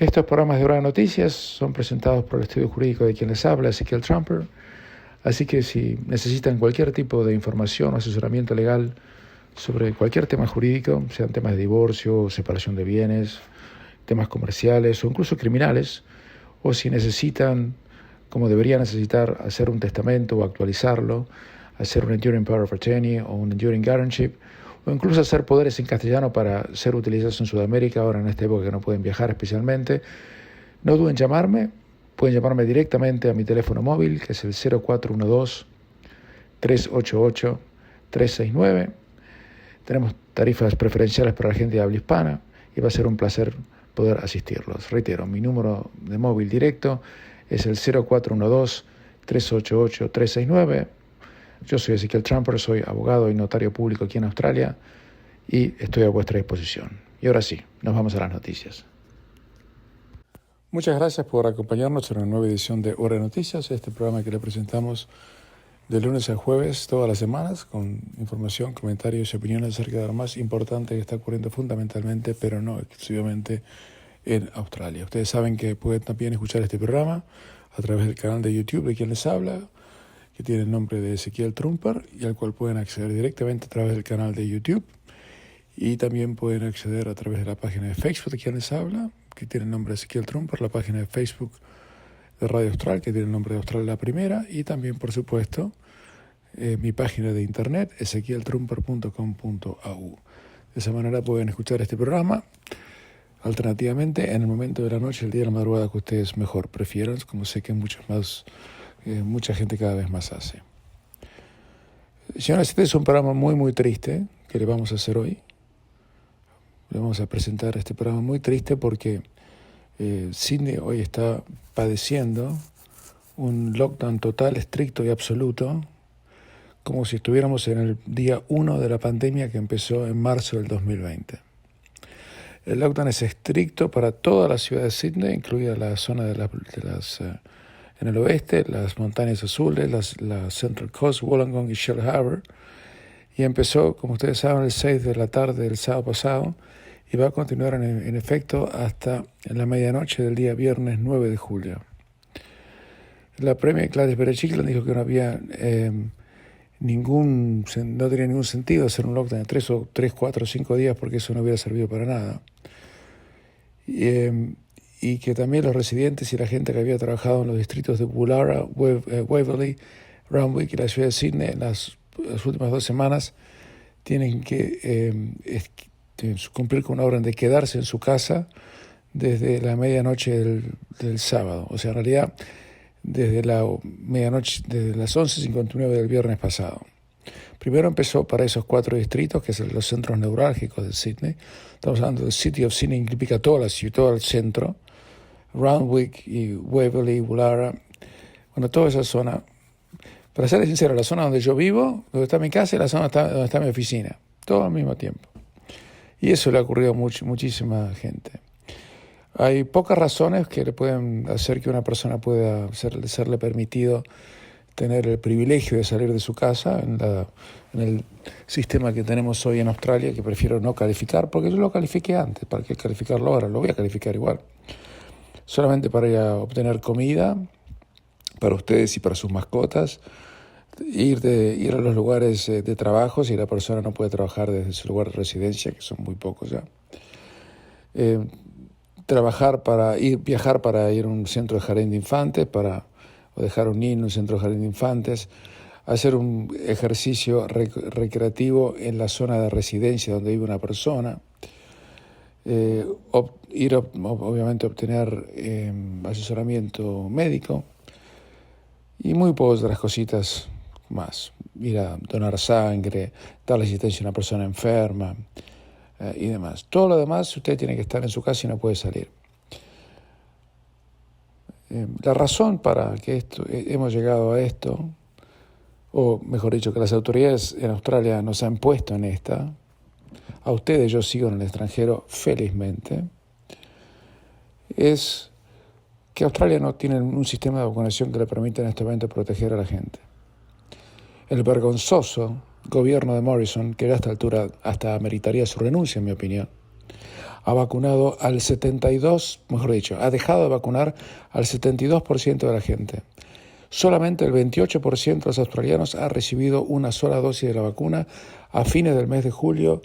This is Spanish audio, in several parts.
Estos programas de Hora de Noticias son presentados por el estudio jurídico de quien les habla, Ezequiel Trumper. Así que si necesitan cualquier tipo de información o asesoramiento legal sobre cualquier tema jurídico, sean temas de divorcio, separación de bienes, temas comerciales o incluso criminales, o si necesitan, como deberían necesitar, hacer un testamento o actualizarlo, hacer un Enduring Power of Attorney o un Enduring Guardianship, o incluso hacer poderes en castellano para ser utilizados en Sudamérica, ahora en esta época que no pueden viajar especialmente, no duden en llamarme. Pueden llamarme directamente a mi teléfono móvil, que es el 0412-388-369. Tenemos tarifas preferenciales para la gente de habla hispana y va a ser un placer poder asistirlos. Reitero, mi número de móvil directo es el 0412-388-369. Yo soy Ezequiel Trumper, soy abogado y notario público aquí en Australia y estoy a vuestra disposición. Y ahora sí, nos vamos a las noticias. Muchas gracias por acompañarnos en una nueva edición de Hora de Noticias, este programa que le presentamos de lunes a jueves todas las semanas con información, comentarios y opiniones acerca de lo más importante que está ocurriendo fundamentalmente, pero no exclusivamente en Australia. Ustedes saben que pueden también escuchar este programa a través del canal de YouTube de quien les habla, que tiene el nombre de Ezequiel Trumper y al cual pueden acceder directamente a través del canal de YouTube, y también pueden acceder a través de la página de Facebook de quien les habla, que tiene el nombre de Ezequiel Trumper, la página de Facebook de Radio Austral, que tiene el nombre de Austral La Primera, y también, por supuesto, mi página de internet, ezequieltrumper.com.au. De esa manera pueden escuchar este programa alternativamente en el momento de la noche, el día de la madrugada que ustedes mejor prefieran, como sé que mucha gente cada vez más hace. Señoras, este es un programa muy triste que le vamos a hacer hoy. Le vamos a presentar este programa muy triste porque Sydney hoy está padeciendo un lockdown total, estricto y absoluto, como si estuviéramos en el día 1 de la pandemia que empezó en marzo del 2020. El lockdown es estricto para toda la ciudad de Sydney, incluida la zona en el oeste, las montañas azules, la Central Coast, Wollongong y Shell Harbour, y empezó, como ustedes saben, el 6 de la tarde del sábado pasado, y va a continuar en efecto hasta la medianoche del día viernes 9 de julio. La Premier Gladys Berejiklian dijo que no tenía ningún sentido hacer un lockdown de 3, 4 o 5 días porque eso no hubiera servido para nada. Y que también los residentes y la gente que había trabajado en los distritos de Woollahra, Waverley, Randwick y la ciudad de Sydney en las últimas 2 semanas tienen que cumplir con una orden de quedarse en su casa desde la medianoche del sábado. O sea, en realidad, desde la medianoche, desde las 11:59 del viernes pasado. Primero empezó para esos 4 distritos, que son los centros neurálgicos de Sydney. Estamos hablando del City of Sydney, que implica toda la ciudad, todo el centro. Randwick y Waverley, Woollahra. Bueno, toda esa zona. Para ser sincero, la zona donde yo vivo, donde está mi casa, y la zona donde está mi oficina. Todo al mismo tiempo. Y eso le ha ocurrido a muchísima gente. Hay pocas razones que le pueden hacer que una persona pueda serle permitido tener el privilegio de salir de su casa en el sistema que tenemos hoy en Australia, que prefiero no calificar, porque yo lo califiqué antes. ¿Para qué calificarlo ahora? Lo voy a calificar igual. Solamente para ir a obtener comida para ustedes y para sus mascotas, ir a los lugares de trabajo si la persona no puede trabajar desde su lugar de residencia, que son muy pocos ya. Viajar para ir a un centro de jardín de infantes, o dejar un niño en un centro de jardín de infantes, hacer un ejercicio recreativo en la zona de residencia donde vive una persona, obviamente obtener asesoramiento médico y muy pocas otras cositas más. Ir a donar sangre, darle asistencia a una persona enferma y demás. Todo lo demás usted tiene que estar en su casa y no puede salir. La razón para que hemos llegado a esto, o mejor dicho, que las autoridades en Australia nos han puesto en esta, a ustedes, yo sigo en el extranjero felizmente, es que Australia no tiene un sistema de vacunación que le permita en este momento proteger a la gente. El vergonzoso gobierno de Morrison, que a esta altura hasta ameritaría su renuncia, en mi opinión, ha vacunado al 72, mejor dicho, ha dejado de vacunar al 72% de la gente. Solamente el 28% de los australianos ha recibido una sola dosis de la vacuna a fines del mes de julio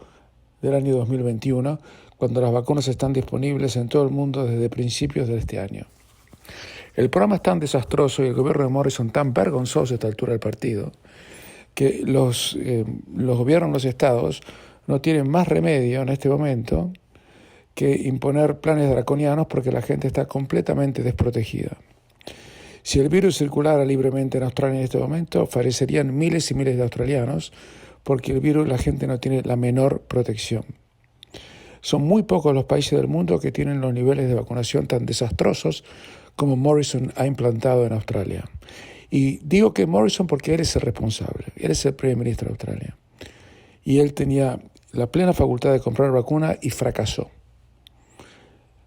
del año 2021, cuando las vacunas están disponibles en todo el mundo desde principios de este año. El programa es tan desastroso y el gobierno de Morrison tan vergonzoso a esta altura del partido que los gobiernos de los estados no tienen más remedio en este momento que imponer planes draconianos porque la gente está completamente desprotegida. Si el virus circulara libremente en Australia en este momento, fallecerían miles y miles de australianos porque el virus la gente no tiene la menor protección. Son muy pocos los países del mundo que tienen los niveles de vacunación tan desastrosos como Morrison ha implantado en Australia. Y digo que Morrison porque él es el responsable, él es el primer ministro de Australia. Y él tenía la plena facultad de comprar vacuna y fracasó.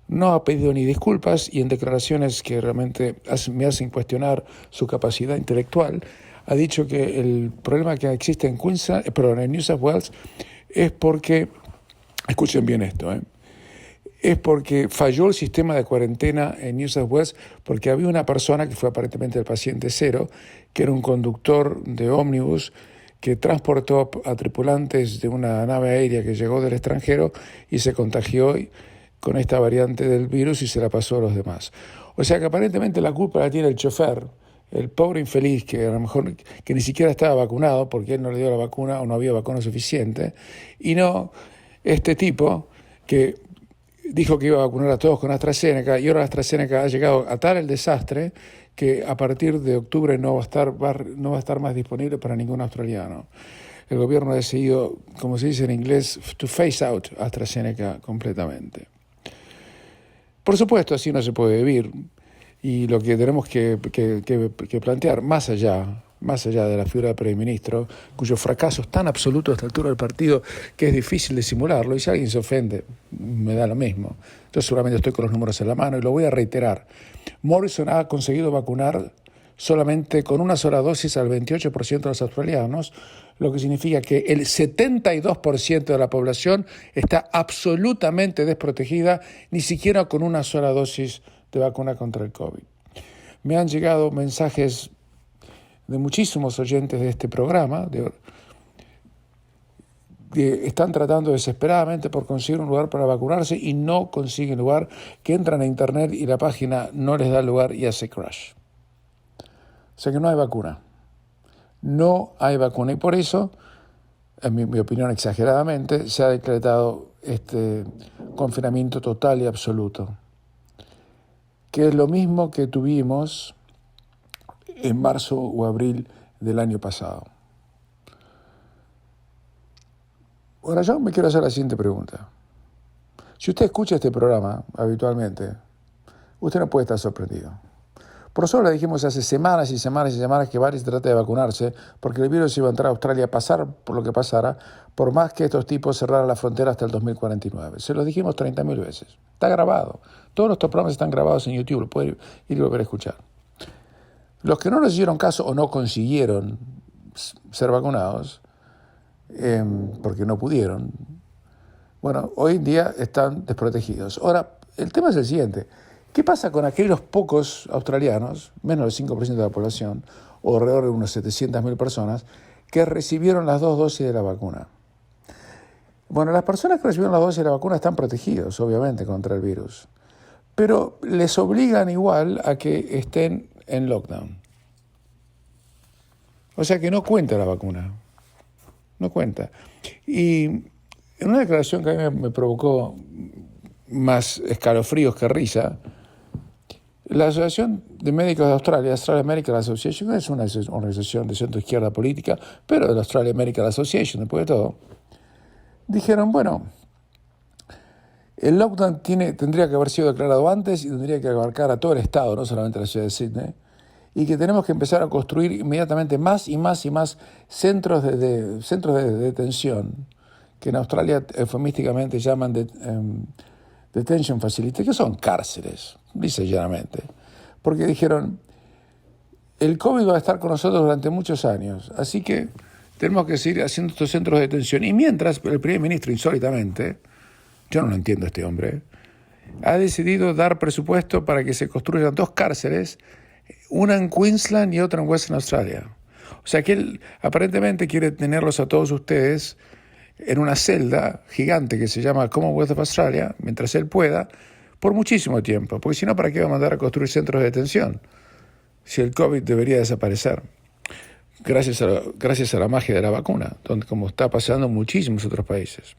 No ha pedido ni disculpas y en declaraciones que realmente me hacen cuestionar su capacidad intelectual, ha dicho que el problema que existe en en New South Wales es porque, escuchen bien esto, es porque falló el sistema de cuarentena en New South Wales porque había una persona que fue aparentemente el paciente cero, que era un conductor de ómnibus que transportó a tripulantes de una nave aérea que llegó del extranjero y se contagió con esta variante del virus y se la pasó a los demás. O sea que aparentemente la culpa la tiene el chofer, el pobre infeliz que a lo mejor que ni siquiera estaba vacunado porque él no le dio la vacuna o no había vacuna suficiente, y no este tipo que dijo que iba a vacunar a todos con AstraZeneca y ahora AstraZeneca ha llegado a tal el desastre que a partir de octubre no va a estar más disponible para ningún australiano. El gobierno ha decidido, como se dice en inglés, to phase out AstraZeneca completamente. Por supuesto, así no se puede vivir y lo que tenemos que plantear, más allá de la figura del primer ministro, cuyo fracaso es tan absoluto a esta altura del partido que es difícil de simularlo, y si alguien se ofende, me da lo mismo. Yo seguramente estoy con los números en la mano y lo voy a reiterar. Morrison ha conseguido vacunar solamente con una sola dosis al 28% de los australianos, lo que significa que el 72% de la población está absolutamente desprotegida, ni siquiera con una sola dosis de vacuna contra el COVID. Me han llegado mensajes de muchísimos oyentes de este programa, que están tratando desesperadamente por conseguir un lugar para vacunarse y no consiguen lugar, que entran a internet y la página no les da lugar y hace crash. O sea que no hay vacuna. No hay vacuna y por eso, en mi opinión exageradamente, se ha decretado este confinamiento total y absoluto, que es lo mismo que tuvimos en marzo o abril del año pasado. Ahora yo me quiero hacer la siguiente pregunta. Si usted escucha este programa habitualmente, usted no puede estar sorprendido. Por eso le dijimos hace semanas y semanas y semanas que Barry se trate de vacunarse porque el virus iba a entrar a Australia a pasar por lo que pasara, por más que estos tipos cerraran la frontera hasta el 2049. Se lo dijimos 30.000 veces. Está grabado. Todos nuestros programas están grabados en YouTube, lo puede ir y volver a escuchar. Los que no nos hicieron caso o no consiguieron ser vacunados, porque no pudieron, bueno, hoy en día están desprotegidos. Ahora, el tema es el siguiente. ¿Qué pasa con aquellos pocos australianos, menos del 5% de la población, o alrededor de unos 700.000 personas, que recibieron las 2 dosis de la vacuna? Bueno, las personas que recibieron las dosis de la vacuna están protegidos, obviamente, contra el virus, pero les obligan igual a que estén en lockdown. O sea que no cuenta la vacuna. No cuenta. Y en una declaración que a mí me provocó más escalofríos que risa, la Asociación de Médicos de Australia, Australian Medical Association, es una organización de centro izquierda política, pero de la Australian Medical Association, después de todo, dijeron, bueno, el lockdown tendría que haber sido declarado antes y tendría que abarcar a todo el estado, no solamente a la ciudad de Sydney, y que tenemos que empezar a construir inmediatamente más y más y más centros de detención, que en Australia eufemísticamente llaman detention facility, que son cárceles, dice llanamente, porque dijeron, el COVID va a estar con nosotros durante muchos años, así que tenemos que seguir haciendo estos centros de detención. Y mientras, el primer ministro, insólitamente, yo no lo entiendo a este hombre, ha decidido dar presupuesto para que se construyan 2 cárceles, una en Queensland y otra en Western Australia. O sea que él aparentemente quiere tenerlos a todos ustedes en una celda gigante que se llama Commonwealth of Australia, mientras él pueda, por muchísimo tiempo. Porque si no, ¿para qué va a mandar a construir centros de detención? Si el COVID debería desaparecer. Gracias a la magia de la vacuna, donde, como está pasando en muchísimos otros países.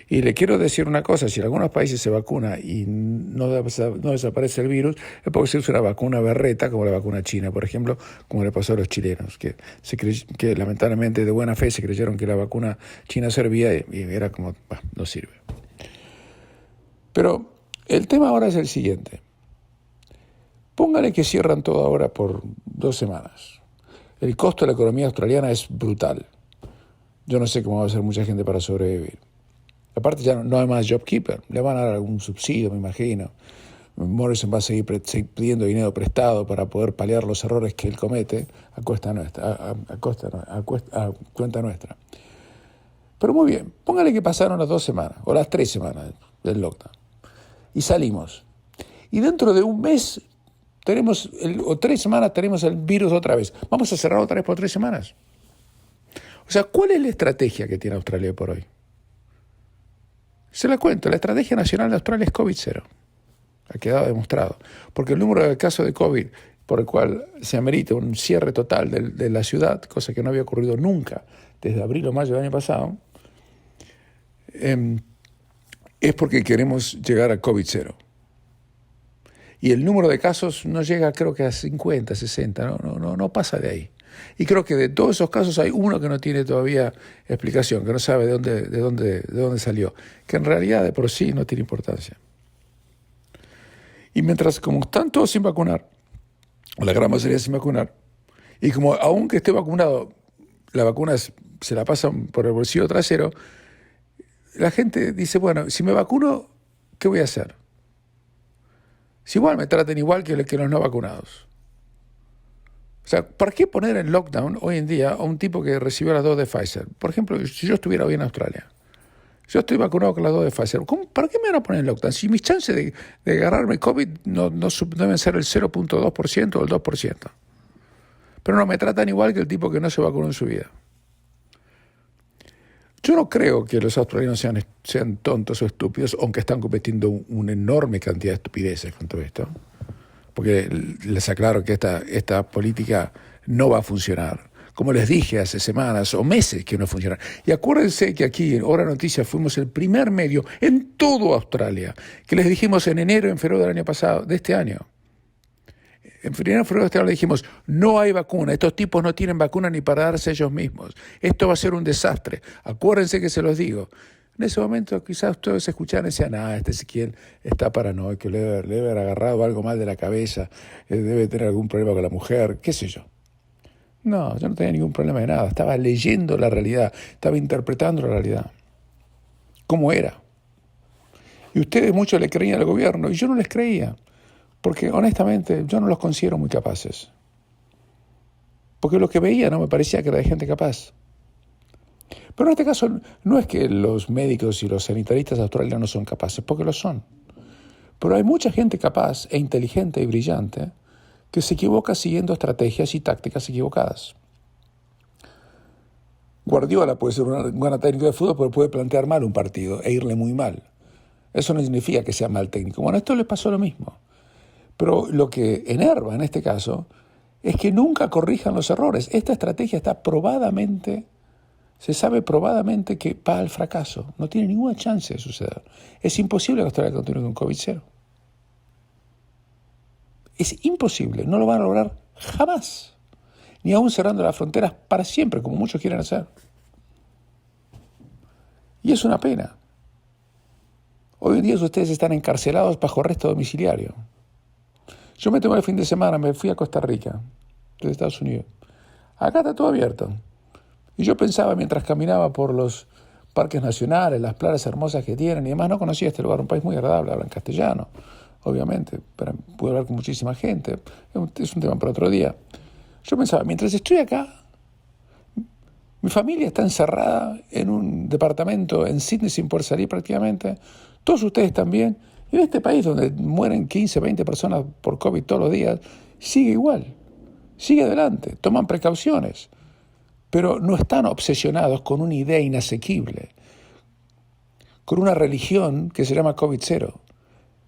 Y le quiero decir una cosa, si en algunos países se vacuna y no desaparece el virus, es porque se usa una vacuna berreta, como la vacuna china, por ejemplo, como le pasó a los chilenos, que lamentablemente de buena fe se creyeron que la vacuna china servía y era como, no sirve. Pero el tema ahora es el siguiente. Póngale que cierran todo ahora por 2 semanas. El costo de la economía australiana es brutal. Yo no sé cómo va a hacer mucha gente para sobrevivir. Aparte ya no hay más JobKeeper, le van a dar algún subsidio, me imagino. Morrison va a seguir pidiendo dinero prestado para poder paliar los errores que él comete a cuenta nuestra. Pero muy bien, póngale que pasaron las 2 semanas, o las 3 semanas del lockdown, y salimos. Y dentro de un mes o 3 semanas tenemos el virus otra vez. Vamos a cerrar otra vez por 3 semanas. O sea, ¿cuál es la estrategia que tiene Australia por hoy? Se la cuento, la estrategia nacional de Australia es COVID-0. Ha quedado demostrado. Porque el número de casos de COVID por el cual se amerita un cierre total de la ciudad, cosa que no había ocurrido nunca desde abril o mayo del año pasado, es porque queremos llegar a COVID-0. Y el número de casos no llega, creo que a 50, 60, no pasa de ahí. Y creo que de todos esos casos hay uno que no tiene todavía explicación, que no sabe de dónde salió, que en realidad de por sí no tiene importancia. Y mientras, como están todos sin vacunar, o la gran mayoría sin vacunar, y como aunque esté vacunado, la vacuna se la pasan por el bolsillo trasero, la gente dice, bueno, si me vacuno, ¿qué voy a hacer? Si igual me traten igual que los no vacunados. O sea, ¿para qué poner en lockdown hoy en día a un tipo que recibió las 2 de Pfizer? Por ejemplo, si yo estuviera hoy en Australia, yo estoy vacunado con las 2 de Pfizer, ¿para qué me van a poner en lockdown? Si mis chances de agarrarme COVID no deben ser el 0.2% o el 2%. Pero no me tratan igual que el tipo que no se vacunó en su vida. Yo no creo que los australianos sean tontos o estúpidos, aunque están cometiendo una enorme cantidad de estupideces con todo esto. Porque les aclaro que esta política no va a funcionar. Como les dije hace semanas o meses que no funciona. Y acuérdense que aquí en Hora Noticias fuimos el primer medio en toda Australia, que les dijimos en enero, en febrero del año pasado, de este año. En febrero de este año le dijimos, no hay vacuna, estos tipos no tienen vacuna ni para darse ellos mismos. Esto va a ser un desastre. Acuérdense que se los digo. En ese momento quizás ustedes escucharan y decían, este Ezequiel está paranoico, le debe haber agarrado algo mal de la cabeza, debe tener algún problema con la mujer, qué sé yo. No, yo no tenía ningún problema de nada, estaba leyendo la realidad, estaba interpretando la realidad, cómo era. Y ustedes muchos le creían al gobierno, y yo no les creía, porque honestamente yo no los considero muy capaces. Porque lo que veía no me parecía que era de gente capaz. Pero en este caso no es que los médicos y los sanitaristas australianos no son capaces, porque lo son. Pero hay mucha gente capaz e inteligente y brillante que se equivoca siguiendo estrategias y tácticas equivocadas. Guardiola puede ser un buen técnico de fútbol, pero puede plantear mal un partido e irle muy mal. Eso no significa que sea mal técnico. Bueno, a esto les pasó lo mismo. Pero lo que enerva en este caso es que nunca corrijan los errores. Esta estrategia se sabe probadamente que va al fracaso. No tiene ninguna chance de suceder. Es imposible que Australia continúe con COVID-0. Es imposible, no lo van a lograr jamás. Ni aún cerrando las fronteras para siempre, como muchos quieren hacer. Y es una pena. Hoy en día ustedes están encarcelados bajo arresto domiciliario. Yo me tomé el fin de semana, me fui a Costa Rica, desde Estados Unidos. Acá está todo abierto. Y yo pensaba mientras caminaba por los parques nacionales, las playas hermosas que tienen, y además no conocía este lugar, un país muy agradable, hablan castellano, obviamente, pero pude hablar con muchísima gente, es un tema para otro día. Yo pensaba, mientras estoy acá, Mi familia está encerrada en un departamento en Sydney sin poder salir prácticamente. Todos ustedes también. Y en este país donde mueren 15, 20 personas por COVID todos los días, sigue igual. Sigue adelante. Toman precauciones. Pero no están obsesionados con una idea inasequible, con una religión que se llama COVID-0.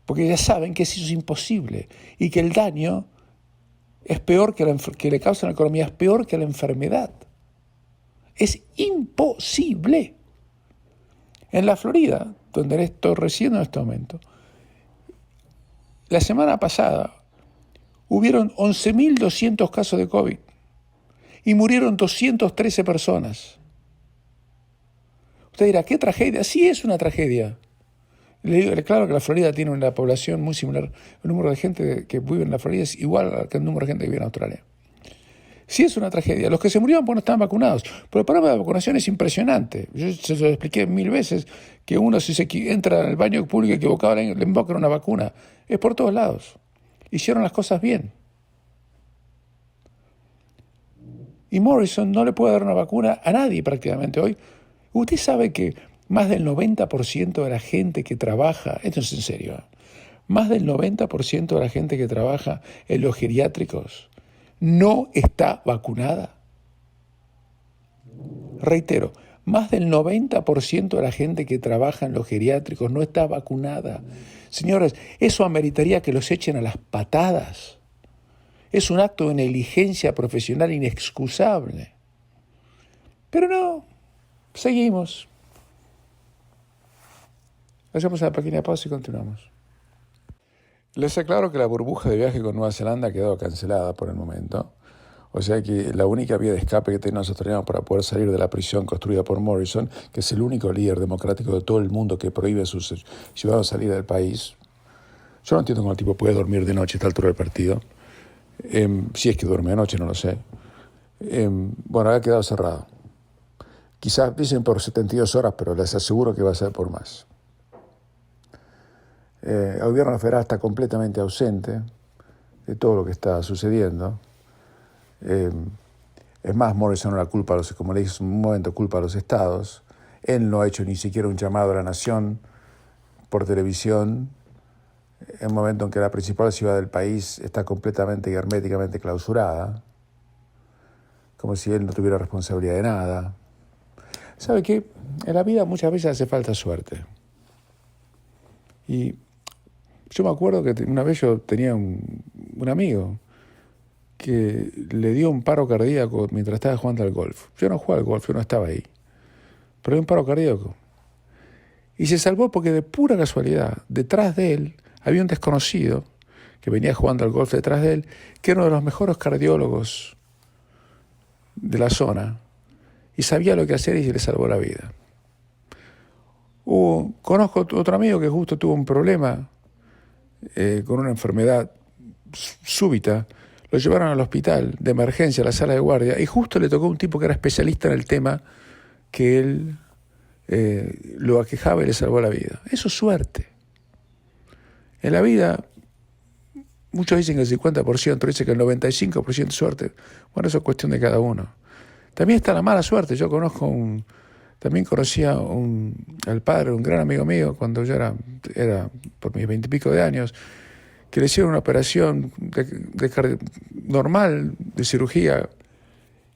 Porque ya saben que eso es imposible y que el daño es peor que le causa a la economía, es peor que la enfermedad. Es imposible. En la Florida, donde estoy residiendo en este momento, la semana pasada hubieron 11.200 casos de COVID y murieron 213 personas. Usted dirá, ¿qué tragedia? Sí, es una tragedia. Le digo, claro que la Florida tiene una población muy similar. El número de gente que vive en la Florida es igual que el número de gente que vive en Australia. Sí es una tragedia. Los que se murieron porque no estaban vacunados. Pero el programa de vacunación es impresionante. Yo se lo expliqué 1000 veces, que uno si se entra en el baño público equivocado le invocan una vacuna. Es por todos lados. Hicieron las cosas bien. Y Morrison no le puede dar una vacuna a nadie prácticamente hoy. Usted sabe que más del 90% de la gente que trabaja, esto es en serio, más del 90% de la gente que trabaja en los geriátricos no está vacunada. Reitero, más del 90% de la gente que trabaja en los geriátricos no está vacunada. Señores, eso ameritaría que los echen a las patadas. Es un acto de negligencia profesional inexcusable. Pero no, seguimos. Hacemos una pequeña pausa y continuamos. Les aclaro que la burbuja de viaje con Nueva Zelanda ha quedado cancelada por el momento. O sea que la única vía de escape que tienen los australianos para poder salir de la prisión construida por Morrison, que es el único líder democrático de todo el mundo que prohíbe a sus ciudadanos salir del país. Yo no entiendo cómo el tipo puede dormir de noche a esta altura del partido. Si es que duerme de noche, no lo sé. Bueno, ha quedado cerrado. Quizás dicen por 72 horas, pero les aseguro que va a ser por más. El gobierno federal está completamente ausente de todo lo que está sucediendo. Es más, Morrison no la culpa, como le dije en un momento, culpa a los estados. Él no ha hecho ni siquiera un llamado a la nación por televisión en un momento en que la principal ciudad del país está completamente y herméticamente clausurada, como si él no tuviera responsabilidad de nada. ¿Sabe qué? En la vida muchas veces hace falta suerte. Y yo me acuerdo que una vez yo tenía un amigo que le dio un paro cardíaco mientras estaba jugando al golf. Yo no jugaba al golf, yo no estaba ahí. Pero dio un paro cardíaco. Y se salvó porque de pura casualidad, detrás de él, había un desconocido que venía jugando al golf detrás de él, que era uno de los mejores cardiólogos de la zona, y sabía lo que hacer y se le salvó la vida. Conozco otro amigo que justo tuvo un problema con una enfermedad súbita. Lo llevaron al hospital de emergencia, a la sala de guardia, y justo le tocó un tipo que era especialista en el tema que él lo aquejaba y le salvó la vida. Eso es suerte. En la vida, muchos dicen que el 50%, otros dicen que el 95% es suerte. Bueno, eso es cuestión de cada uno. También está la mala suerte. Yo también conocía al padre, un gran amigo mío, cuando yo era por mis 20 y pico de años, que le hicieron una operación normal de cirugía,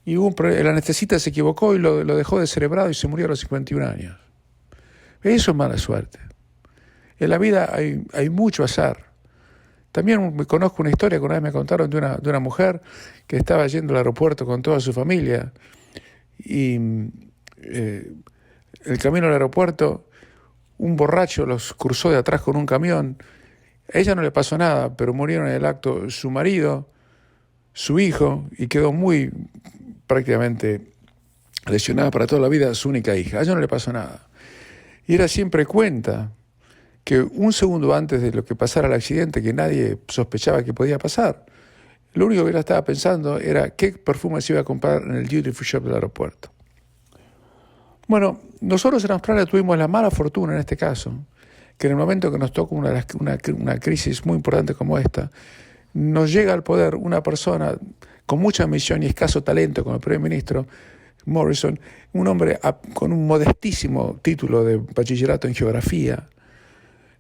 y el anestesista se equivocó y lo dejó descerebrado y se murió a los 51 años. Eso es mala suerte. En la vida hay mucho azar. También conozco una historia que una vez me contaron de una mujer que estaba yendo al aeropuerto con toda su familia, y el camino al aeropuerto, un borracho los cruzó de atrás con un camión. A ella no le pasó nada, pero murieron en el acto su marido, su hijo, y quedó muy prácticamente lesionada para toda la vida su única hija. A ella no le pasó nada. Y ella siempre cuenta que un segundo antes de lo que pasara el accidente, que nadie sospechaba que podía pasar, lo único que ella estaba pensando era qué perfume se iba a comprar en el duty free shop del aeropuerto. Bueno, nosotros en Australia tuvimos la mala fortuna en este caso, que en el momento que nos toca una crisis muy importante como esta, nos llega al poder una persona con mucha ambición y escaso talento como el primer ministro, Morrison, un hombre con un modestísimo título de bachillerato en geografía,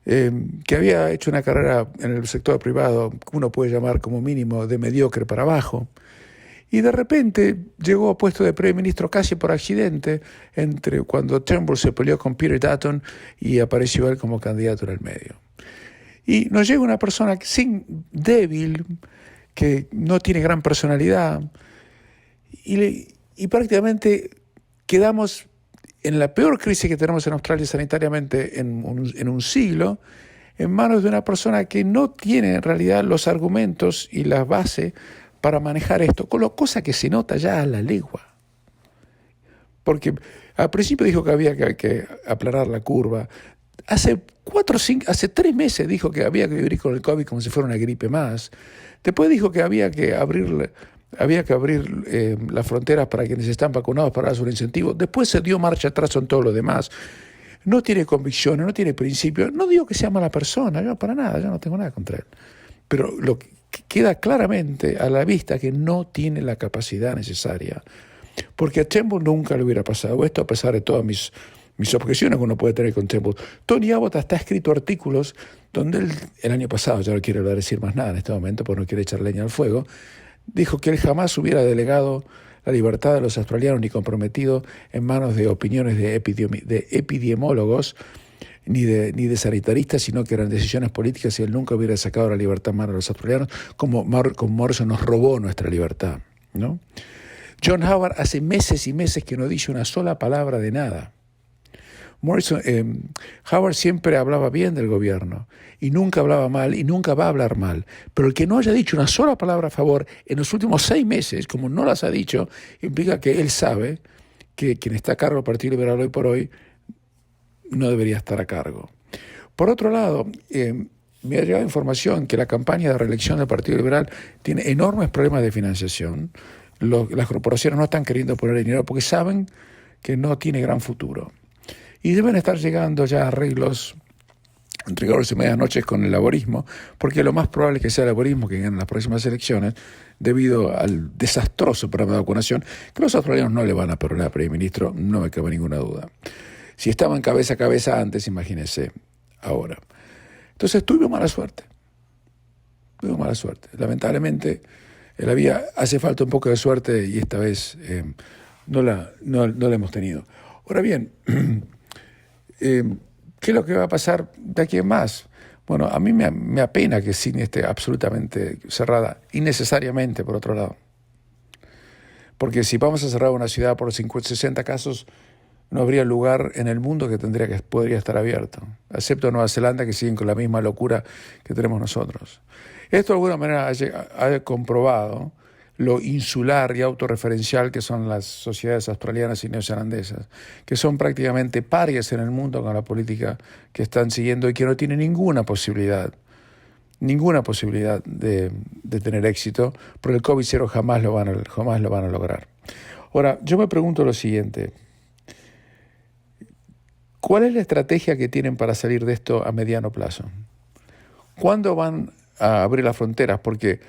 que había hecho una carrera en el sector privado, que uno puede llamar como mínimo de mediocre para abajo, y de repente llegó a puesto de primer ministro casi por accidente, cuando Turnbull se peleó con Peter Dutton y apareció él como candidato en el medio. Y nos llega una persona débil, que no tiene gran personalidad, y prácticamente quedamos en la peor crisis que tenemos en Australia sanitariamente en un siglo, en manos de una persona que no tiene en realidad los argumentos y las bases para manejar esto, cosa que se nota ya a la legua. Porque al principio dijo que había que aplanar la curva. Hace 3 meses dijo que había que vivir con el COVID como si fuera una gripe más. Después dijo que había que abrir las fronteras para quienes están vacunados para darles un incentivo. Después se dio marcha atrás en todo lo demás. No tiene convicciones, no tiene principios. No digo que sea mala persona, yo para nada, yo no tengo nada contra él. Pero lo que queda claramente a la vista que no tiene la capacidad necesaria. Porque a Turnbull nunca le hubiera pasado esto, a pesar de todas mis objeciones que uno puede tener con Turnbull. Tony Abbott hasta ha escrito artículos donde él, el año pasado, ya no quiere decir más nada en este momento, porque no quiere echar leña al fuego, dijo que él jamás hubiera delegado la libertad de los australianos ni comprometido en manos de opiniones de epidemiólogos ni de sanitaristas, sino que eran decisiones políticas, y él nunca hubiera sacado la libertad en manos de los australianos, como Morrison nos robó nuestra libertad, ¿no? John Howard hace meses y meses que no dice una sola palabra de nada. Howard siempre hablaba bien del gobierno y nunca hablaba mal y nunca va a hablar mal, pero el que no haya dicho una sola palabra a favor en los últimos 6 meses, como no las ha dicho, implica que él sabe que quien está a cargo del Partido Liberal hoy por hoy no debería estar a cargo. Por otro lado, me ha llegado información que la campaña de reelección del Partido Liberal tiene enormes problemas de financiación. Las corporaciones no están queriendo poner dinero porque saben que no tiene gran futuro. Y deben estar llegando ya arreglos entre horas y medianoche con el laborismo, porque lo más probable es que sea el laborismo que gane las próximas elecciones, debido al desastroso programa de vacunación, que los australianos no le van a perdonar al primer ministro, no me cabe ninguna duda. Si estaban cabeza a cabeza antes, imagínense ahora. Entonces tuvimos mala suerte. Lamentablemente, hace falta un poco de suerte y esta vez no la hemos tenido. Ahora bien, ¿qué es lo que va a pasar de aquí en más? Bueno, a mí me apena que Sydney esté absolutamente cerrada, innecesariamente, por otro lado. Porque si vamos a cerrar una ciudad por 60 casos, no habría lugar en el mundo que podría estar abierto, excepto Nueva Zelanda, que siguen con la misma locura que tenemos nosotros. Esto de alguna manera ha comprobado lo insular y autorreferencial que son las sociedades australianas y neozelandesas, que son prácticamente parias en el mundo con la política que están siguiendo y que no tienen ninguna posibilidad de tener éxito, porque el COVID-0 jamás lo van a lograr. Ahora, yo me pregunto lo siguiente: ¿cuál es la estrategia que tienen para salir de esto a mediano plazo? ¿Cuándo van a abrir las fronteras? Porque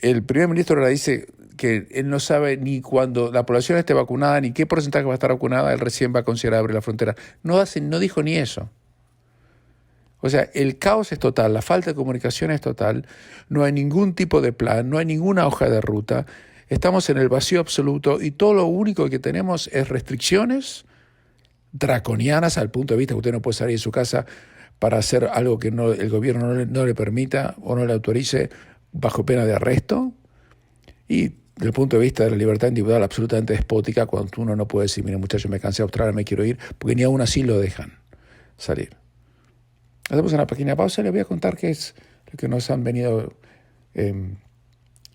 el primer ministro ahora dice que él no sabe ni cuándo la población esté vacunada, ni qué porcentaje va a estar vacunada, él recién va a considerar abrir la frontera. No dijo ni eso. O sea, el caos es total, la falta de comunicación es total, no hay ningún tipo de plan, no hay ninguna hoja de ruta, estamos en el vacío absoluto y todo lo único que tenemos es restricciones draconianas al punto de vista que usted no puede salir de su casa para hacer algo que el gobierno no le permita o no le autorice bajo pena de arresto, y desde el punto de vista de la libertad individual absolutamente despótica, cuando uno no puede decir: mire muchachos, me cansé de Australia, me quiero ir, porque ni aún así lo dejan salir. Hacemos una pequeña pausa y les voy a contar qué es lo que nos han venido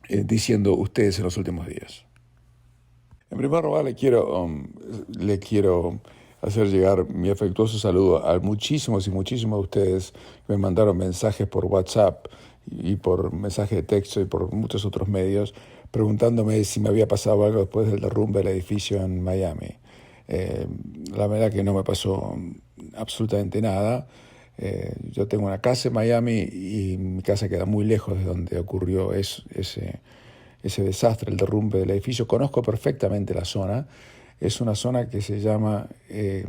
diciendo ustedes en los últimos días. En primer lugar, le quiero hacer llegar mi afectuoso saludo a muchísimos y muchísimos de ustedes que me mandaron mensajes por WhatsApp y por mensaje de texto y por muchos otros medios preguntándome si me había pasado algo después del derrumbe del edificio en Miami. La verdad que no me pasó absolutamente nada. Yo tengo una casa en Miami y mi casa queda muy lejos de donde ocurrió ese desastre, el derrumbe del edificio. Conozco perfectamente la zona. Es una zona que se llama, que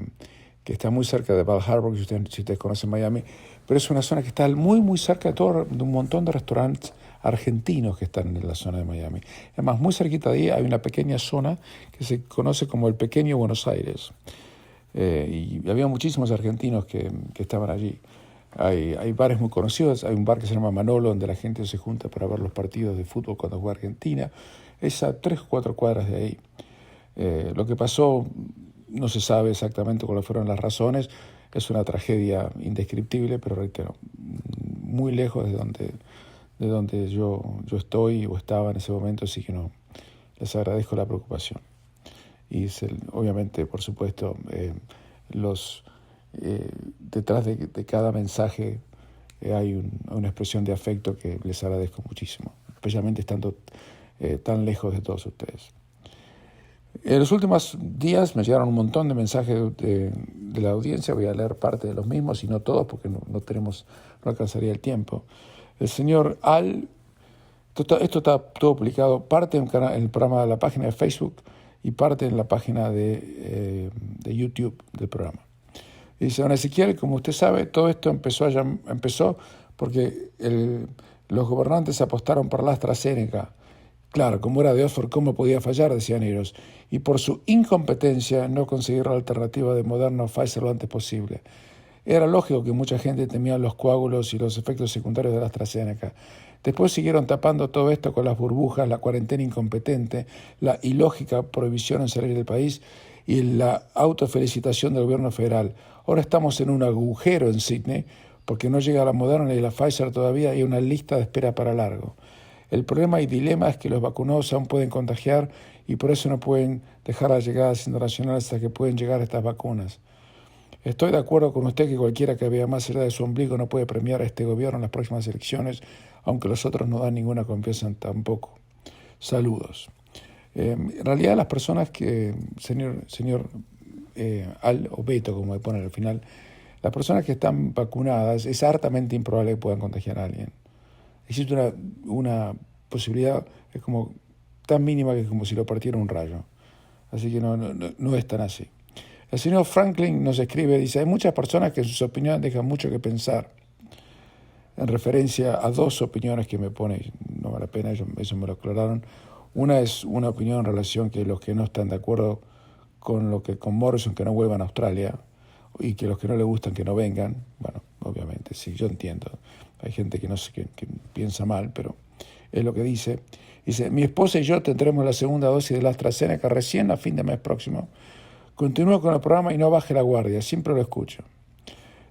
está muy cerca de Bal Harbour, si ustedes conocen Miami, pero es una zona que está muy, muy cerca de un montón de restaurantes argentinos que están en la zona de Miami. Además, muy cerquita de ahí hay una pequeña zona que se conoce como el Pequeño Buenos Aires. Y había muchísimos argentinos que estaban allí. Hay bares muy conocidos, hay un bar que se llama Manolo, donde la gente se junta para ver los partidos de fútbol cuando juega Argentina. Es a 3 o 4 cuadras de ahí. Lo que pasó no se sabe exactamente cuáles fueron las razones. Es una tragedia indescriptible, pero reitero, muy lejos de donde yo estoy o estaba en ese momento, así que no, les agradezco la preocupación. Y obviamente, por supuesto, detrás de cada mensaje hay una expresión de afecto que les agradezco muchísimo, especialmente estando tan lejos de todos ustedes. En los últimos días me llegaron un montón de mensajes de la audiencia. Voy a leer parte de los mismos y no todos porque no alcanzaría el tiempo. El señor esto está todo publicado, parte en el programa de la página de Facebook y parte en la página de YouTube del programa. Y dice: don Ezequiel, como usted sabe, todo esto empezó porque los gobernantes apostaron por la AstraZeneca. Claro, como era de Oxford, ¿cómo podía fallar?, decían ellos. Y por su incompetencia no consiguieron la alternativa de Moderna o Pfizer lo antes posible. Era lógico que mucha gente temía los coágulos y los efectos secundarios de la AstraZeneca. Después siguieron tapando todo esto con las burbujas, la cuarentena incompetente, la ilógica prohibición en salir del país y la autofelicitación del gobierno federal. Ahora estamos en un agujero en Sydney porque no llega la Moderna ni la Pfizer todavía y hay una lista de espera para largo. El problema y dilema es que los vacunados aún pueden contagiar y por eso no pueden dejar las llegadas internacionales hasta que pueden llegar estas vacunas. Estoy de acuerdo con usted que cualquiera que vea más allá de su ombligo no puede premiar a este gobierno en las próximas elecciones, aunque los otros no dan ninguna confianza tampoco. Saludos. En realidad las personas que, señor Al o Beto, como me ponen al final, las personas que están vacunadas es hartamente improbable que puedan contagiar a alguien. Existe una posibilidad, es como tan mínima que es como si lo partiera un rayo. Así que no es tan así. El señor Franklin nos escribe, dice: hay muchas personas que sus opiniones dejan mucho que pensar. En referencia a dos opiniones que me pone, no vale la pena, eso me lo aclararon. Una es una opinión en relación que los que no están de acuerdo con Morrison, que no vuelvan a Australia, y que los que no le gustan que no vengan. Bueno, obviamente, sí, yo entiendo. Hay gente que piensa mal, pero es lo que dice. Dice: mi esposa y yo tendremos la segunda dosis de la AstraZeneca recién a fin de mes próximo. Continúo con el programa y no baje la guardia, siempre lo escucho.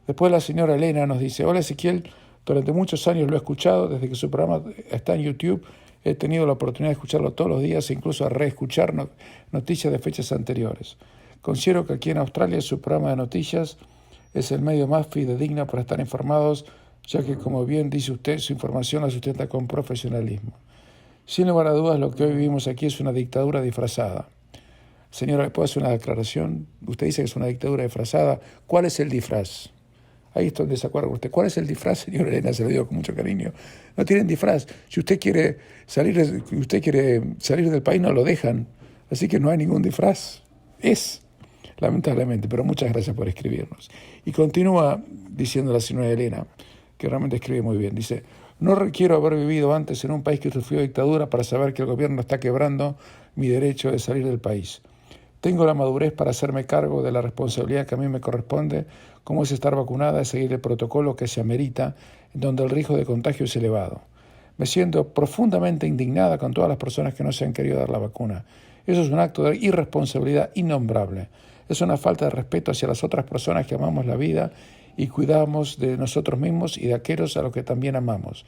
Después la señora Elena nos dice: hola Ezequiel, durante muchos años lo he escuchado, desde que su programa está en YouTube, he tenido la oportunidad de escucharlo todos los días e incluso a reescuchar noticias de fechas anteriores. Considero que aquí en Australia su programa de noticias es el medio más fidedigno para estar informados, ya que, como bien dice usted, su información la sustenta con profesionalismo. Sin lugar a dudas, lo que hoy vivimos aquí es una dictadura disfrazada. Señora, ¿le puedo hacer una declaración? Usted dice que es una dictadura disfrazada. ¿Cuál es el disfraz? Ahí estoy en desacuerdo con usted. ¿Cuál es el disfraz, señora Elena? Se lo digo con mucho cariño. No tienen disfraz. Si usted quiere salir del país, no lo dejan. Así que no hay ningún disfraz. Lamentablemente, pero muchas gracias por escribirnos. Y continúa diciendo la señora Elena, que realmente escribe muy bien. Dice: no requiero haber vivido antes en un país que sufrió dictadura para saber que el gobierno está quebrando mi derecho de salir del país. Tengo la madurez para hacerme cargo de la responsabilidad que a mí me corresponde, como es estar vacunada y seguir el protocolo que se amerita, donde el riesgo de contagio es elevado. Me siento profundamente indignada con todas las personas que no se han querido dar la vacuna. Eso es un acto de irresponsabilidad innombrable. Es una falta de respeto hacia las otras personas que amamos la vida y cuidamos de nosotros mismos y de aquellos a los que también amamos.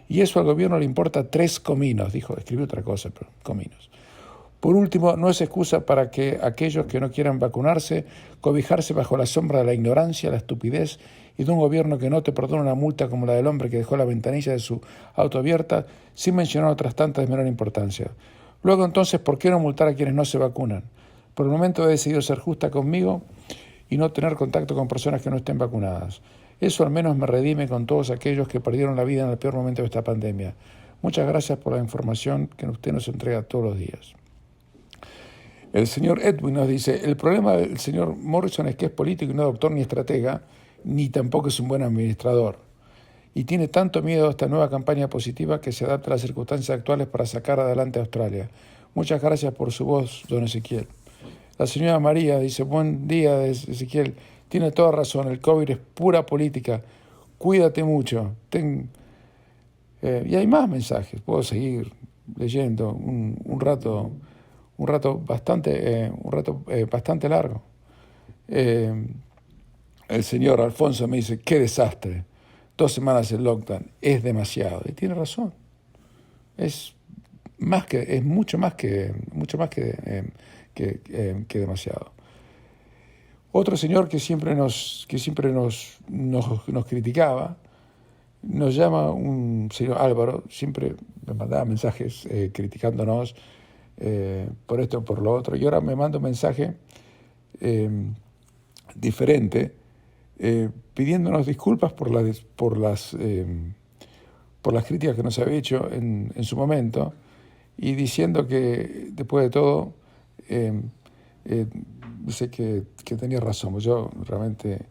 Y eso al gobierno le importa 3 cominos, escribió otra cosa, pero cominos. Por último, no es excusa para que aquellos que no quieran vacunarse, cobijarse bajo la sombra de la ignorancia, la estupidez y de un gobierno que no te perdona una multa como la del hombre que dejó la ventanilla de su auto abierta, sin mencionar otras tantas de menor importancia. Luego entonces, ¿por qué no multar a quienes no se vacunan? Por el momento he decidido ser justa conmigo y no tener contacto con personas que no estén vacunadas. Eso al menos me redime con todos aquellos que perdieron la vida en el peor momento de esta pandemia. Muchas gracias por la información que usted nos entrega todos los días. El señor Edwin nos dice, el problema del señor Morrison es que es político y no doctor ni estratega, ni tampoco es un buen administrador. Y tiene tanto miedo a esta nueva campaña positiva que se adapta a las circunstancias actuales para sacar adelante a Australia. Muchas gracias por su voz, don Ezequiel. La señora María dice, buen día, Ezequiel. Tiene toda razón, el COVID es pura política. Cuídate mucho. Y hay más mensajes, puedo seguir leyendo un rato bastante largo. El señor Alfonso me dice, qué desastre. 2 semanas el lockdown es demasiado. Y tiene razón. Es mucho más que demasiado. Otro señor que siempre nos criticaba, nos llama un señor Álvaro, siempre me mandaba mensajes criticándonos por esto o por lo otro, y ahora me manda un mensaje diferente, pidiéndonos disculpas por las críticas que nos había hecho en su momento, y diciendo que después de todo sé que tenía razón. Yo realmente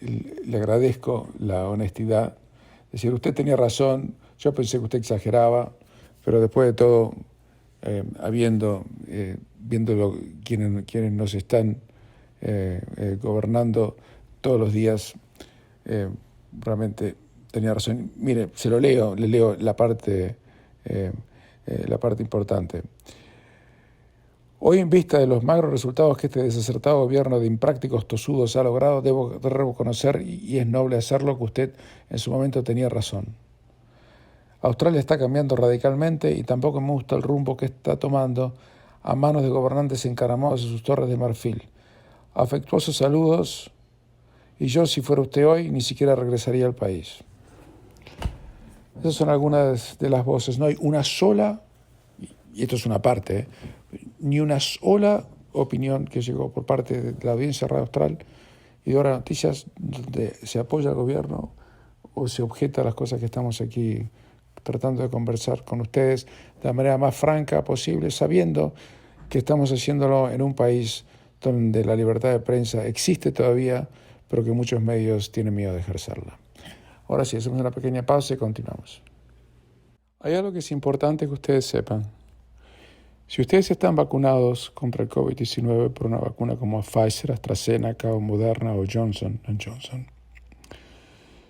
le agradezco la honestidad. Es decir, usted tenía razón, yo pensé que usted exageraba, pero después de todo, viendo quienes nos están gobernando todos los días, realmente tenía razón. Mire, le leo la parte importante. Hoy, en vista de los magros resultados que este desacertado gobierno de imprácticos tosudos ha logrado, debo reconocer, y es noble hacerlo, que usted en su momento tenía razón. Australia está cambiando radicalmente y tampoco me gusta el rumbo que está tomando a manos de gobernantes encaramados en sus torres de marfil. Afectuosos saludos, y yo, si fuera usted hoy, ni siquiera regresaría al país. Esas son algunas de las voces. No hay una sola, y esto es una parte, ni una sola opinión que llegó por parte de la audiencia Radio Austral y de Hora Noticias donde se apoya al gobierno o se objeta a las cosas que estamos aquí tratando de conversar con ustedes de la manera más franca posible, sabiendo que estamos haciéndolo en un país donde la libertad de prensa existe todavía, pero que muchos medios tienen miedo de ejercerla. Ahora sí, hacemos una pequeña pausa y continuamos. Hay algo que es importante que ustedes sepan. Si ustedes están vacunados contra el COVID-19 por una vacuna como Pfizer, AstraZeneca o Moderna o Johnson & Johnson,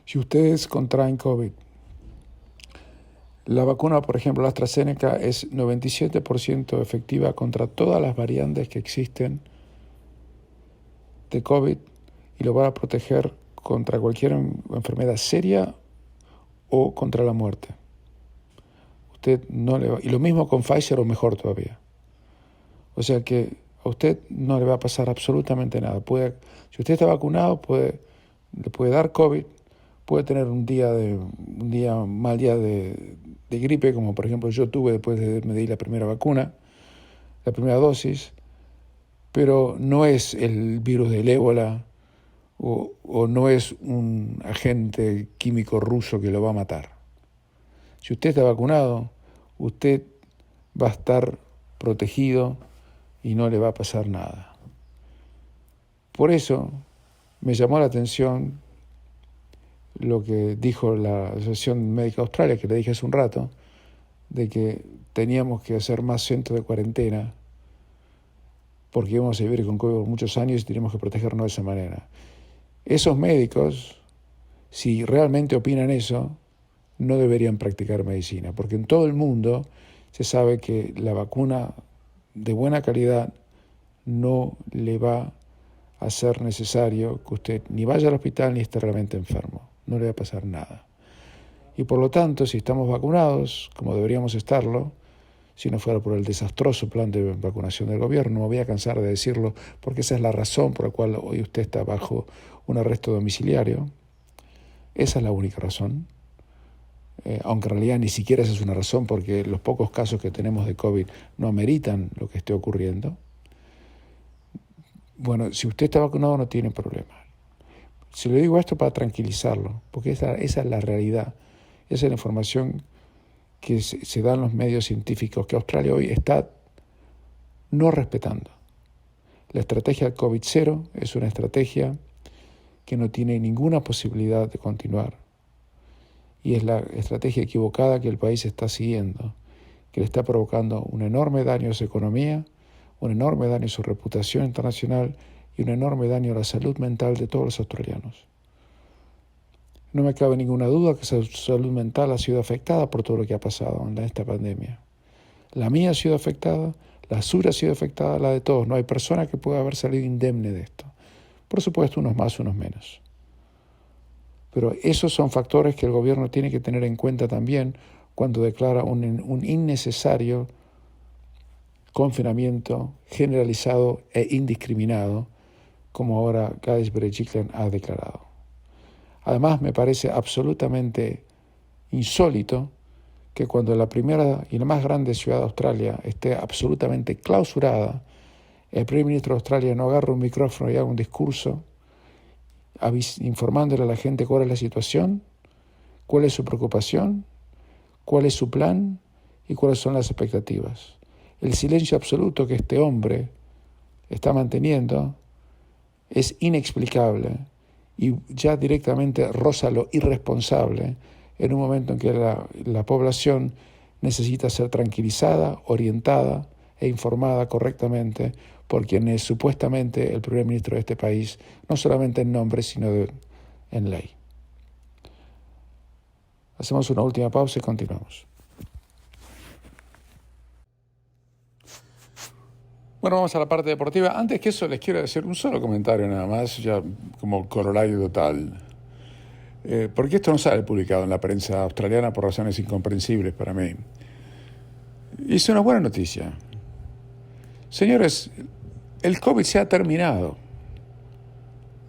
si ustedes contraen COVID, la vacuna, por ejemplo, la AstraZeneca es 97% efectiva contra todas las variantes que existen de COVID y lo va a proteger contra cualquier enfermedad seria o contra la muerte. Usted no le va, y lo mismo con Pfizer o mejor todavía. O sea que a usted no le va a pasar absolutamente nada. Si usted está vacunado, le puede dar COVID, puede tener un mal día de gripe, como por ejemplo yo tuve después de me di la primera vacuna, la primera dosis, pero no es el virus del ébola o no es un agente químico ruso que lo va a matar. Si usted está vacunado, usted va a estar protegido y no le va a pasar nada. Por eso me llamó la atención lo que dijo la Asociación Médica Australia, que le dije hace un rato, de que teníamos que hacer más centros de cuarentena porque íbamos a vivir con COVID por muchos años y teníamos que protegernos de esa manera. Esos médicos, si realmente opinan eso, no deberían practicar medicina, porque en todo el mundo se sabe que la vacuna de buena calidad no le va a ser necesario que usted ni vaya al hospital ni esté realmente enfermo. No le va a pasar nada. Y por lo tanto, si estamos vacunados, como deberíamos estarlo, si no fuera por el desastroso plan de vacunación del gobierno, no me voy a cansar de decirlo, porque esa es la razón por la cual hoy usted está bajo un arresto domiciliario. Esa es la única razón. Aunque en realidad ni siquiera esa es una razón, porque los pocos casos que tenemos de COVID no ameritan lo que esté ocurriendo. Bueno, si usted está vacunado no tiene problema. Si le digo esto para tranquilizarlo, porque esa es la realidad, esa es la información que se da en los medios científicos, que Australia hoy está no respetando. La estrategia COVID-0 es una estrategia que no tiene ninguna posibilidad de continuar. Y es la estrategia equivocada que el país está siguiendo, que le está provocando un enorme daño a su economía, un enorme daño a su reputación internacional y un enorme daño a la salud mental de todos los australianos. No me cabe ninguna duda que su salud mental ha sido afectada por todo lo que ha pasado en esta pandemia. La mía ha sido afectada, la suya ha sido afectada, la de todos. No hay persona que pueda haber salido indemne de esto. Por supuesto, unos más, unos menos. Pero esos son factores que el gobierno tiene que tener en cuenta también cuando declara un innecesario confinamiento generalizado e indiscriminado, como ahora Gladys Berejiklian ha declarado. Además, me parece absolutamente insólito que cuando la primera y la más grande ciudad de Australia esté absolutamente clausurada, el primer ministro de Australia no agarre un micrófono y haga un discurso informándole a la gente cuál es la situación, cuál es su preocupación, cuál es su plan y cuáles son las expectativas. El silencio absoluto que este hombre está manteniendo es inexplicable y ya directamente roza lo irresponsable en un momento en que la población necesita ser tranquilizada, orientada e informada correctamente por quien es supuestamente el primer ministro de este país, no solamente en nombre, sino en ley. Hacemos una última pausa y continuamos. Bueno, vamos a la parte deportiva. Antes que eso, les quiero decir un solo comentario nada más, ya como corolario total. Porque esto no sale publicado en la prensa australiana por razones incomprensibles para mí. Y es una buena noticia. Señores, el COVID se ha terminado.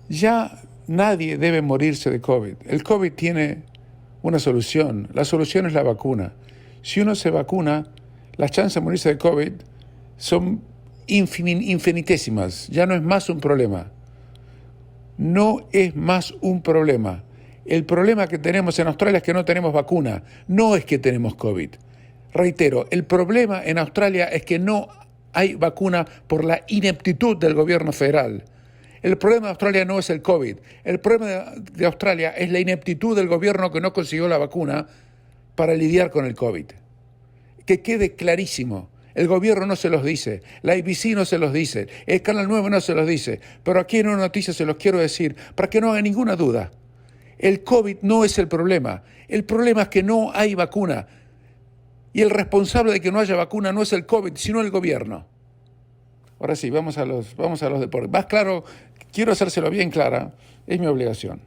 Ya nadie debe morirse de COVID. El COVID tiene una solución. La solución es la vacuna. Si uno se vacuna, las chances de morirse de COVID son infinitésimas. Ya no es más un problema. No es más un problema. El problema que tenemos en Australia es que no tenemos vacuna. No es que tenemos COVID. Reitero, el problema en Australia es que no hay vacuna por la ineptitud del gobierno federal. El problema de Australia no es el COVID. El problema de Australia es la ineptitud del gobierno que no consiguió la vacuna para lidiar con el COVID. Que quede clarísimo. El gobierno no se los dice, la ABC no se los dice, el Canal 9 no se los dice, pero aquí en una noticia se los quiero decir para que no haga ninguna duda. El COVID no es el problema es que no hay vacuna. Y el responsable de que no haya vacuna no es el COVID, sino el gobierno. Ahora sí, vamos a los deportes. Más claro, quiero hacérselo bien clara, es mi obligación.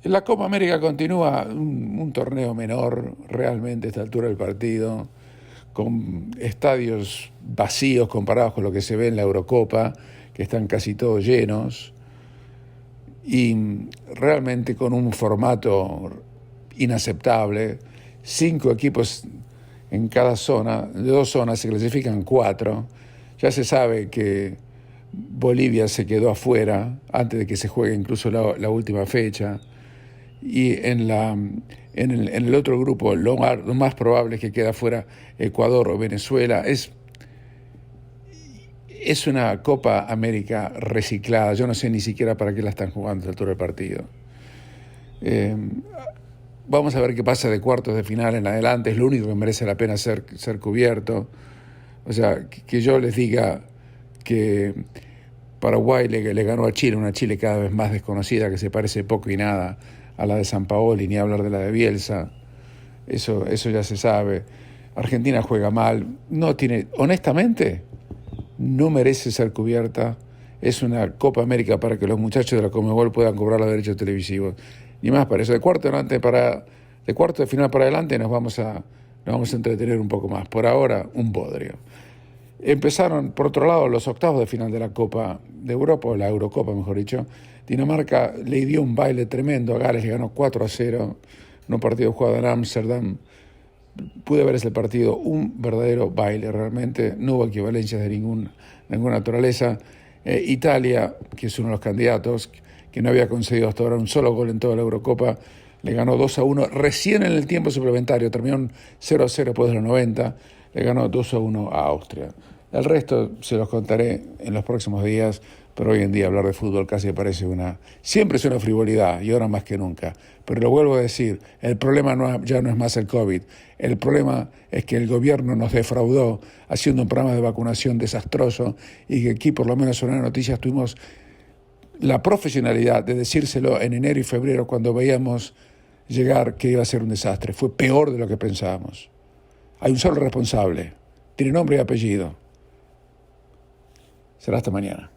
La Copa América continúa, un torneo menor realmente a esta altura del partido, con estadios vacíos comparados con lo que se ve en la Eurocopa, que están casi todos llenos, y realmente con un formato inaceptable. 5 equipos en cada zona, de 2 zonas se clasifican 4. Ya se sabe que Bolivia se quedó afuera antes de que se juegue incluso la última fecha. Y en el otro grupo, lo más probable es que quede afuera Ecuador o Venezuela. Es una Copa América reciclada. Yo no sé ni siquiera para qué la están jugando a la altura del partido. Vamos a ver qué pasa de cuartos de final en adelante. Es lo único que merece la pena ser cubierto. O sea, que yo les diga que Paraguay le ganó a Chile, una Chile cada vez más desconocida, que se parece poco y nada a la de Sampaoli, ni hablar de la de Bielsa. Eso ya se sabe. Argentina juega mal. Honestamente, no merece ser cubierta. Es una Copa América para que los muchachos de la Conmebol puedan cobrar los derechos televisivos. Ni más para eso. De cuarto de final para adelante nos vamos a entretener un poco más. Por ahora, un bodrio. Empezaron, por otro lado, los octavos de final de la Copa de Europa, o la Eurocopa, mejor dicho. Dinamarca le dio un baile tremendo a Gales, le ganó 4-0 en un partido jugado en Ámsterdam. Pude ver ese partido, un verdadero baile realmente, no hubo equivalencias de ninguna naturaleza. Italia, que es uno de los candidatos, que no había concedido hasta ahora un solo gol en toda la Eurocopa, le ganó 2-1 recién en el tiempo suplementario, terminaron 0-0 después de los 90. le ganó 2-1 a Austria. El resto se los contaré en los próximos días, pero hoy en día hablar de fútbol casi parece siempre es una frivolidad y ahora más que nunca. Pero lo vuelvo a decir, el problema ya no es más el COVID, el problema es que el gobierno nos defraudó haciendo un programa de vacunación desastroso y que aquí por lo menos en las noticias tuvimos la profesionalidad de decírselo en enero y febrero cuando veíamos llegar que iba a ser un desastre. Fue peor de lo que pensábamos. Hay un solo responsable, tiene nombre y apellido. Será hasta mañana.